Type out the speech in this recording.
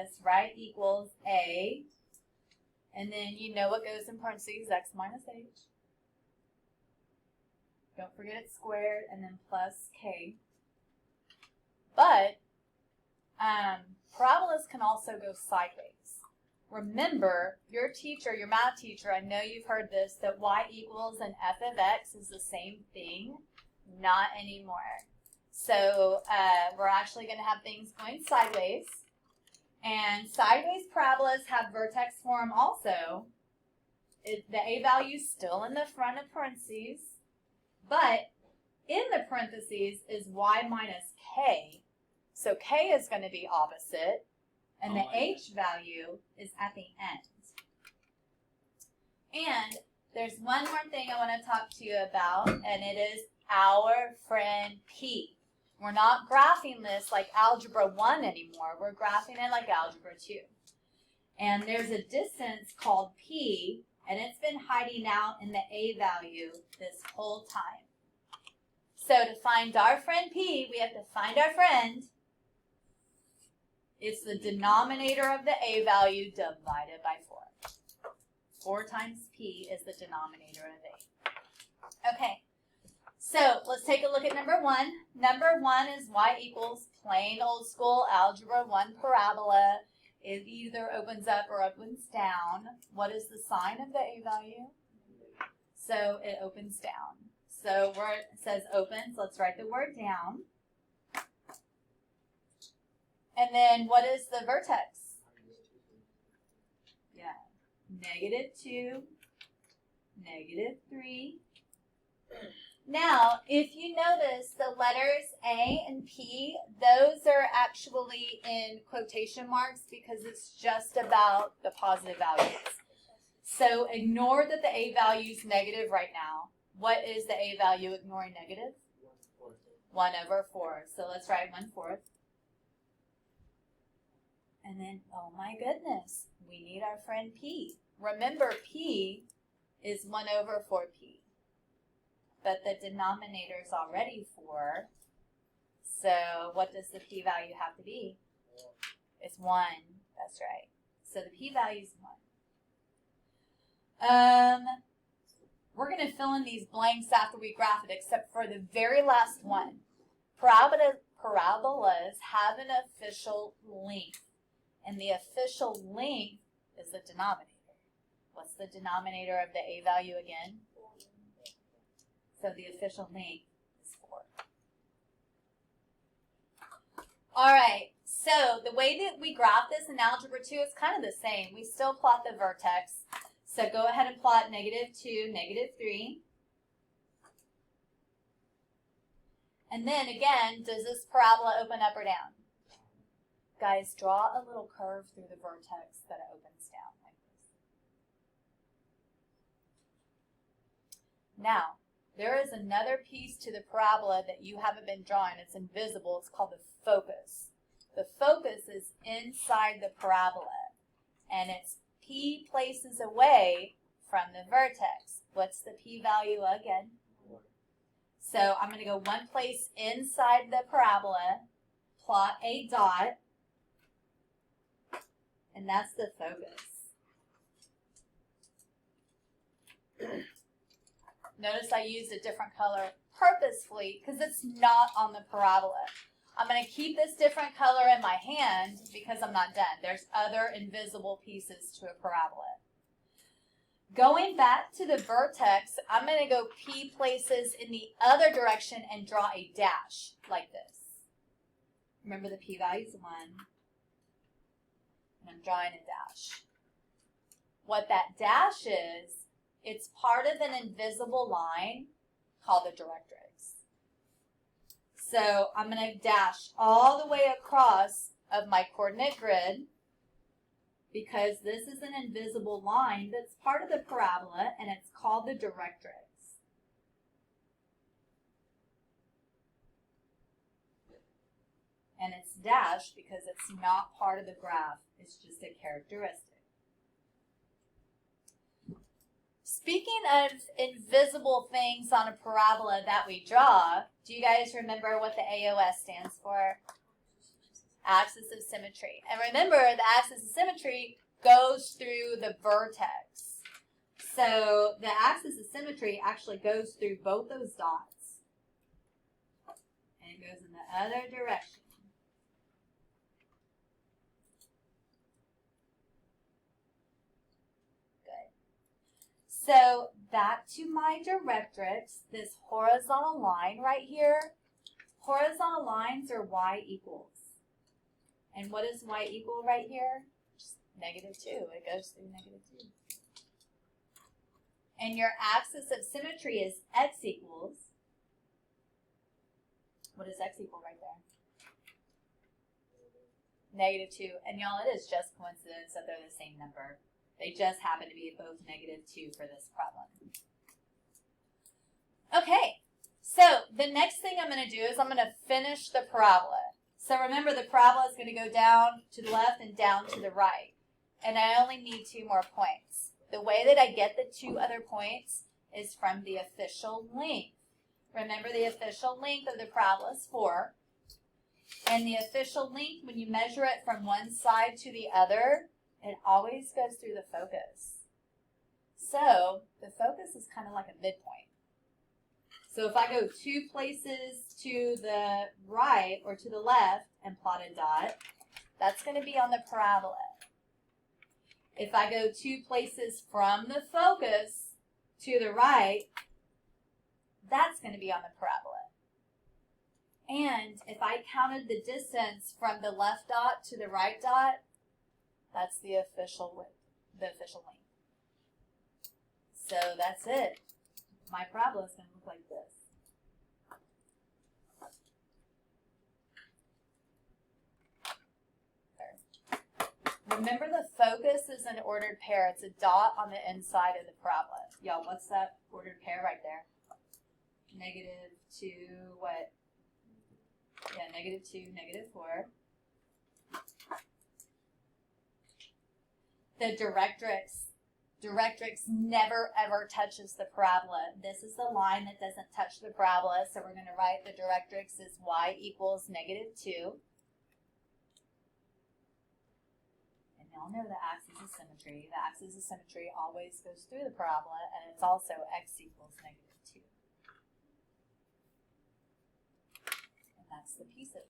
this, right, equals a, and then you know what goes in parentheses, x minus h. Don't forget it's squared, and then plus k. But parabolas can also go sideways. Remember, your teacher, your math teacher, I know you've heard this, that y equals an f of x is the same thing. Not anymore. So we're actually going to have things going sideways. And sideways parabolas have vertex form also. The a value is still in the front of parentheses, but in the parentheses is y minus k. So k is going to be opposite, and the h value is at the end. And there's one more thing I want to talk to you about, and it is our friend P. We're not graphing this like Algebra 1 anymore. We're graphing it like Algebra 2. And there's a distance called P, and it's been hiding out in the a value this whole time. So to find our friend P, we have to find our friend. It's the denominator of the a value divided by 4. 4 times P is the denominator of a. Okay. So let's take a look at number 1. Number 1 is y equals plain old school Algebra 1 parabola. It either opens up or opens down. What is the sign of the a value? So it opens down. So where it says opens, let's write the word down. And then what is the vertex? Yeah, -2, -3. Now, if you notice the letters A and P, those are actually in quotation marks because it's just about the positive values. So ignore that the A value is negative right now. What is the A value ignoring negative? 1/4. So let's write 1/4. And then, oh my goodness, we need our friend P. Remember, P is 1/4P. But the denominator is already 4. So what does the P value have to be? It's 1. That's right. So the P value is 1. We're going to fill in these blanks after we graph it, except for the very last one. Parabolas have an official length. And the official length is the denominator. What's the denominator of the a value again? So the official length is 4. All right, so the way that we graph this in Algebra 2 is kind of the same. We still plot the vertex. So go ahead and plot -2, -3. And then again, does this parabola open up or down? Guys, draw a little curve through the vertex that it opens down like this. Now, there is another piece to the parabola that you haven't been drawing. It's invisible. It's called the focus. The focus is inside the parabola, and it's P places away from the vertex. What's the P value again? 1. So I'm going to go one place inside the parabola, plot a dot, and that's the focus. Notice I used a different color purposefully because it's not on the parabola. I'm going to keep this different color in my hand because I'm not done. There's other invisible pieces to a parabola. Going back to the vertex, I'm going to go P places in the other direction and draw a dash like this. Remember the P value is 1. And I'm drawing a dash. What that dash is, it's part of an invisible line called the directrix. So I'm going to dash all the way across of my coordinate grid because this is an invisible line that's part of the parabola, and it's called the directrix. And it's dashed because it's not part of the graph. It's just a characteristic. Speaking of invisible things on a parabola that we draw, do you guys remember what the AOS stands for? axis of symmetry. And remember, the axis of symmetry goes through the vertex. So the axis of symmetry actually goes through both those dots. And it goes in the other direction. So back to my directrix, this horizontal line right here, horizontal lines are y equals. And what is y equal right here? Just -2. It goes through -2. And your axis of symmetry is x equals. What is x equal right there? -2. And y'all, it is just coincidence that they're the same number. They just happen to be both -2 for this problem. Okay, so the next thing I'm going to do is I'm going to finish the parabola. So remember, the parabola is going to go down to the left and down to the right. And I only need 2 more points. The way that I get the 2 other points is from the official length. Remember, the official length of the parabola is 4. And the official length, when you measure it from one side to the other, it always goes through the focus. So the focus is kind of like a midpoint. So if I go 2 places to the right or to the left and plot a dot, that's going to be on the parabola. If I go 2 places from the focus to the right, that's going to be on the parabola. And if I counted the distance from the left dot to the right dot, that's the official width, the official length. So that's it. My parabola is going to look like this. Remember, the focus is an ordered pair. It's a dot on the inside of the parabola. Y'all, what's that ordered pair right there? -2, what? Yeah, -2, -4. The directrix never ever touches the parabola. This is the line that doesn't touch the parabola, so we're going to write the directrix as y equals -2. And y'all know the axis of symmetry. The axis of symmetry always goes through the parabola, and it's also x equals -2. And that's the piece of it.